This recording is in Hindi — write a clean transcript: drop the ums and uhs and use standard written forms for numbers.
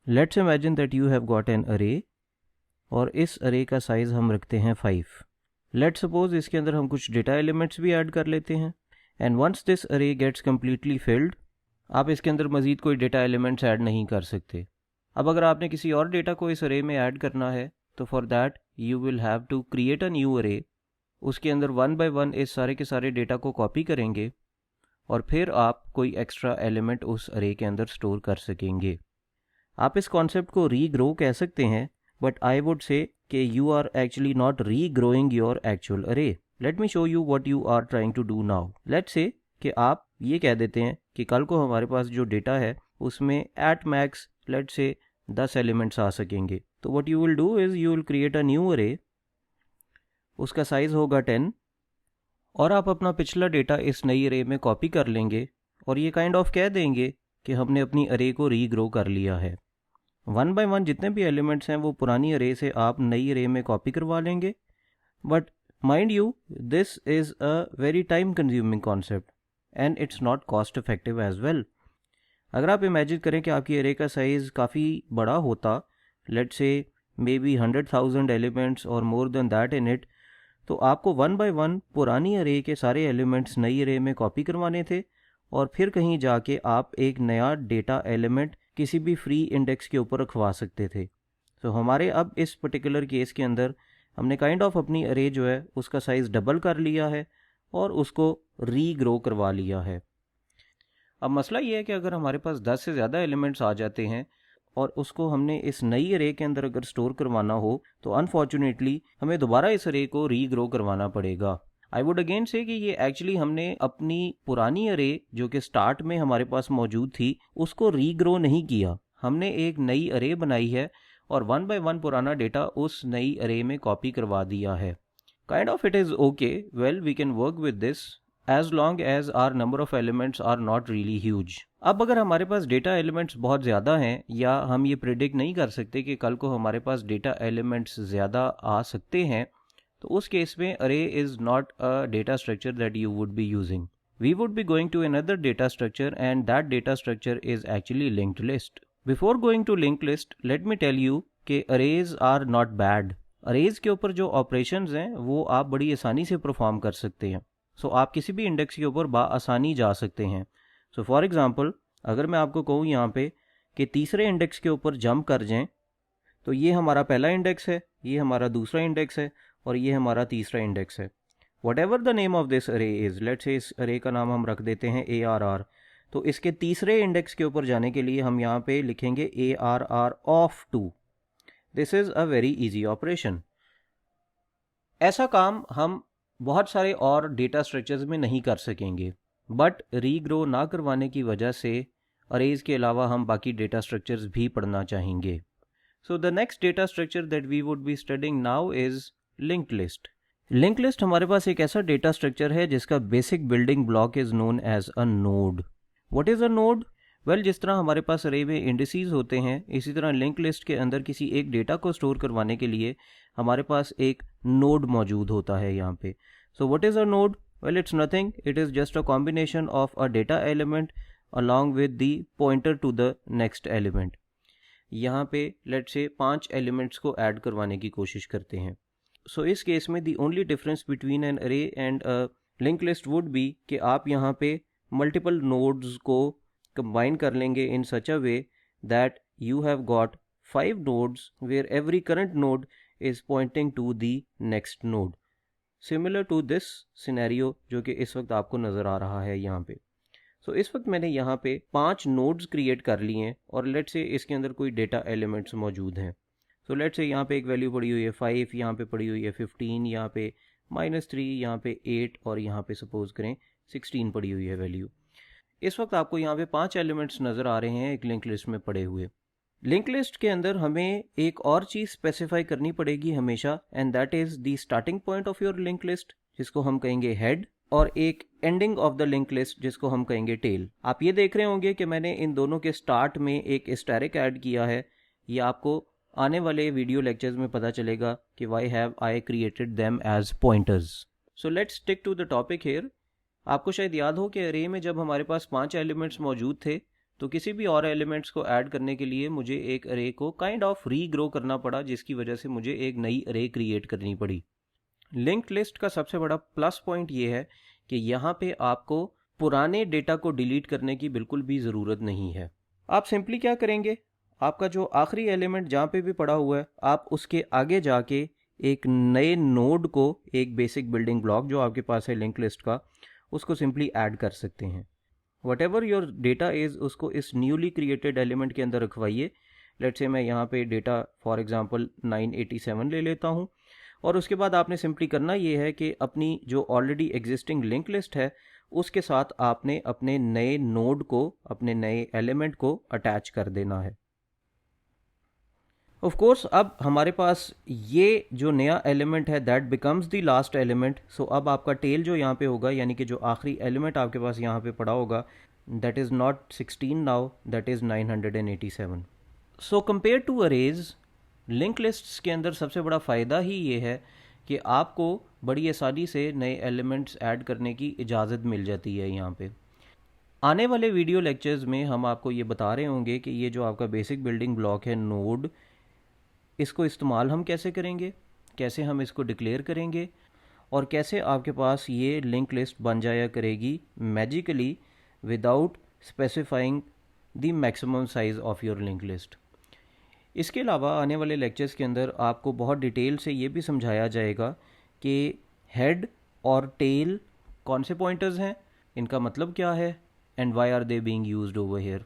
Let's imagine that you have got an अरे और इस अरे का साइज़ हम रखते हैं 5। लेट्स सपोज इसके अंदर हम कुछ डेटा एलिमेंट्स भी ऐड कर लेते हैं एंड वंस दिस अरे गेट्स कम्प्लीटली फिल्ड, आप इसके अंदर मज़ीद कोई डेटा एलिमेंट्स ऐड नहीं कर सकते। अब अगर आपने किसी और डेटा को इस अरे में ऐड करना है तो for that you will have to create a new array. उसके अंदर वन बाय वन इस सारे के सारे डेटा को कॉपी करेंगे और फिर आप कोई एक्स्ट्रा एलिमेंट उस अरे के अंदर स्टोर कर सकेंगे। आप इस कॉन्सेप्ट को रीग्रो कह सकते हैं, बट आई वुड से कि you are actually not regrowing your actual अरे। Let me show you what you are trying to do now. Let's say कि आप ये कह देते हैं कि कल को हमारे पास जो डेटा है उसमें at max let's say 10 elements आ सकेंगे। तो what you will do is you will create a new अरे, उसका साइज़ होगा 10 और आप अपना पिछला डेटा इस नई अरे में कॉपी कर लेंगे और ये काइंड ऑफ कह देंगे कि हमने अपनी अरे को रीग्रो कर लिया है। वन बाय वन जितने भी एलिमेंट्स हैं वो पुरानी अरे से आप नई अरे में कॉपी करवा लेंगे। But mind you, this is a very time consuming concept and it's not cost effective as well. अगर आप इमेजिन करें कि आपकी अरे का साइज़ काफ़ी बड़ा होता, let's say may be 100,000 elements और more than that in it, तो आपको वन बाय वन पुरानी अरे के सारे एलिमेंट्स नई अरे में कॉपी करवाने थे और फिर कहीं जाके आप एक नया डेटा एलिमेंट किसी भी फ्री इंडेक्स के ऊपर रखवा सकते थे। तो हमारे अब इस पर्टिकुलर केस के अंदर हमने काइंड ऑफ अपनी अरे जो है उसका साइज़ डबल कर लिया है और उसको रीग्रो करवा लिया है। अब मसला ये है कि अगर हमारे पास 10 से ज़्यादा एलिमेंट्स आ जाते हैं और उसको हमने इस नई अरे के अंदर अगर स्टोर करवाना हो तो अनफॉर्चुनेटली हमें दोबारा इस अरे को रीग्रो करवाना पड़ेगा। आई वुड अगेन से कि ये एक्चुअली हमने अपनी पुरानी अरे जो कि स्टार्ट में हमारे पास मौजूद थी उसको रीग्रो नहीं किया, हमने एक नई अरे बनाई है और वन बाय वन पुराना डेटा उस नई अरे में कॉपी करवा दिया है। Kind of it is okay, well we can work with this as long as our number of elements are not really huge। अब अगर हमारे पास डेटा एलिमेंट्स बहुत ज़्यादा हैं या हम ये प्रिडिक्ट नहीं कर सकते कि कल को हमारे पास डेटा एलिमेंट्स ज़्यादा आ सकते हैं, तो उस केस में array is not a data structure that you would be using. We would be going to another data structure and that data structure is actually linked list। Before going to linked list, let me tell you कि arrays are not bad। Arrays के ऊपर जो ऑपरेशंस हैं वो आप बड़ी आसानी से परफॉर्म कर सकते हैं। सो आप किसी भी इंडेक्स के ऊपर आसानी जा सकते हैं। सो फॉर एग्ज़ाम्पल अगर मैं आपको कहूँ यहाँ पे कि तीसरे इंडेक्स के ऊपर जंप कर जाएं, तो ये हमारा पहला इंडेक्स है, ये हमारा दूसरा इंडेक्स है और ये हमारा तीसरा इंडेक्स है। What ever the name of this अरे इज़, लेट्स से इस अरे का नाम हम रख देते हैं ARR। तो इसके तीसरे इंडेक्स के ऊपर जाने के लिए हम यहाँ पे लिखेंगे ARR of 2। This is a very easy operation. ऐसा काम हम बहुत सारे और डेटा स्ट्रक्चर्स में नहीं कर सकेंगे, बट रीग्रो ना करवाने की वजह से अरेज के अलावा हम बाकी डेटा स्ट्रक्चर्स भी पढ़ना चाहेंगे। So the next data structure that we would be studying now is linked list. Linked list हमारे पास एक ऐसा डेटा स्ट्रक्चर है जिसका basic building block is known as a node. What is a node? Well, जिस तरह हमारे पास अरे में इंडिसेस होते हैं, इसी तरह लिंक लिस्ट के अंदर किसी एक डेटा को स्टोर करवाने के लिए हमारे पास एक नोड मौजूद होता है यहाँ पे। So what is a node? Well, it's nothing, it is just a combination of a data element along with the pointer to the next element. यहाँ पे लेट से 5 एलिमेंट्स को ऐड करवाने की कोशिश करते हैं। सो इस केस में the only difference between an array and a link list would be कि आप यहाँ पे मल्टीपल नोड्स को combine कर लेंगे in such a way that you have got 5 nodes where every current node is pointing to the next node, similar to this scenario जो कि इस वक्त आपको नज़र आ रहा है यहाँ पे। सो इस वक्त मैंने यहाँ पे 5 नोड्स क्रिएट कर लिए हैं और लेट से इसके अंदर कोई डेटा एलिमेंट्स मौजूद हैं। सो लेट से यहाँ पे एक वैल्यू पड़ी हुई है 5, यहाँ पे पड़ी हुई है 15, यहाँ पे -3, यहाँ पे 8 और यहाँ पे सपोज करें 16 पड़ी हुई है वैल्यू। इस वक्त आपको यहाँ पे 5 एलिमेंट्स नज़र आ रहे हैं एक लिंक लिस्ट में पड़े हुए। लिंक लिस्ट के अंदर हमें एक और चीज़ स्पेसिफाई करनी पड़ेगी हमेशा, and that is the starting point of your link list जिसको हम कहेंगे हेड, और एक ending of the link list जिसको हम कहेंगे टेल। आप ये देख रहे होंगे कि मैंने इन दोनों के स्टार्ट में एक एस्टेरिक ऐड किया है। ये आपको आने वाले वीडियो लेक्चर्स में पता चलेगा कि why have I created them as pointers. So let's stick to the topic here. आपको शायद याद हो कि अरे में जब हमारे पास 5 एलिमेंट्स मौजूद थे तो किसी भी और एलिमेंट्स को ऐड करने के लिए मुझे एक अरे को काइंड ऑफ रीग्रो करना पड़ा, जिसकी वजह से मुझे एक नई अरे क्रिएट करनी पड़ी। लिंक्ड लिस्ट का सबसे बड़ा प्लस पॉइंट ये है कि यहाँ पे आपको पुराने डेटा को डिलीट करने की बिल्कुल भी ज़रूरत नहीं है। आप सिंपली क्या करेंगे, आपका जो आखिरी एलिमेंट जहाँ पे भी पड़ा हुआ है, आप उसके आगे जाके एक नए नोड को, एक बेसिक बिल्डिंग ब्लॉक जो आपके पास है लिंक लिस्ट का, उसको सिंपली ऐड कर सकते हैं। What ever your data is, उसको इस न्यूली क्रिएटेड एलिमेंट के अंदर रखवाइए। लेट्स से मैं यहाँ पे डेटा फॉर एग्जांपल 987 ले लेता हूँ, और उसके बाद आपने सिंपली करना ये है कि अपनी जो ऑलरेडी एग्जिस्टिंग लिंक लिस्ट है उसके साथ आपने अपने नए नोड को, अपने नए एलिमेंट को अटैच कर देना है। ऑफ कोर्स अब हमारे पास ये जो नया एलिमेंट है that becomes the last element. So अब आपका टेल जो यहाँ पे होगा, यानी कि जो आखिरी एलिमेंट आपके पास यहाँ पे पड़ा होगा, that is not 16 now, that is 987। So compare to arrays, link lists के अंदर सबसे बड़ा फ़ायदा ही ये है कि आपको बड़ी आसानी से नए एलिमेंट्स ऐड करने की इजाज़त मिल जाती है। यहाँ पे आने वाले वीडियो लेक्चर्स में हम आपको ये बता रहे होंगे कि ये जो आपका बेसिक बिल्डिंग ब्लॉक है नोड, इसको इस्तेमाल हम कैसे करेंगे, कैसे हम इसको डिक्लेयर करेंगे, और कैसे आपके पास ये लिंक लिस्ट बन जाया करेगी magically without specifying the maximum size of your link list. इसके अलावा आने वाले लेक्चर्स के अंदर आपको बहुत डिटेल से ये भी समझाया जाएगा कि हेड और टेल कौन से पॉइंटर्स हैं, इनका मतलब क्या है, and why are they being used over here.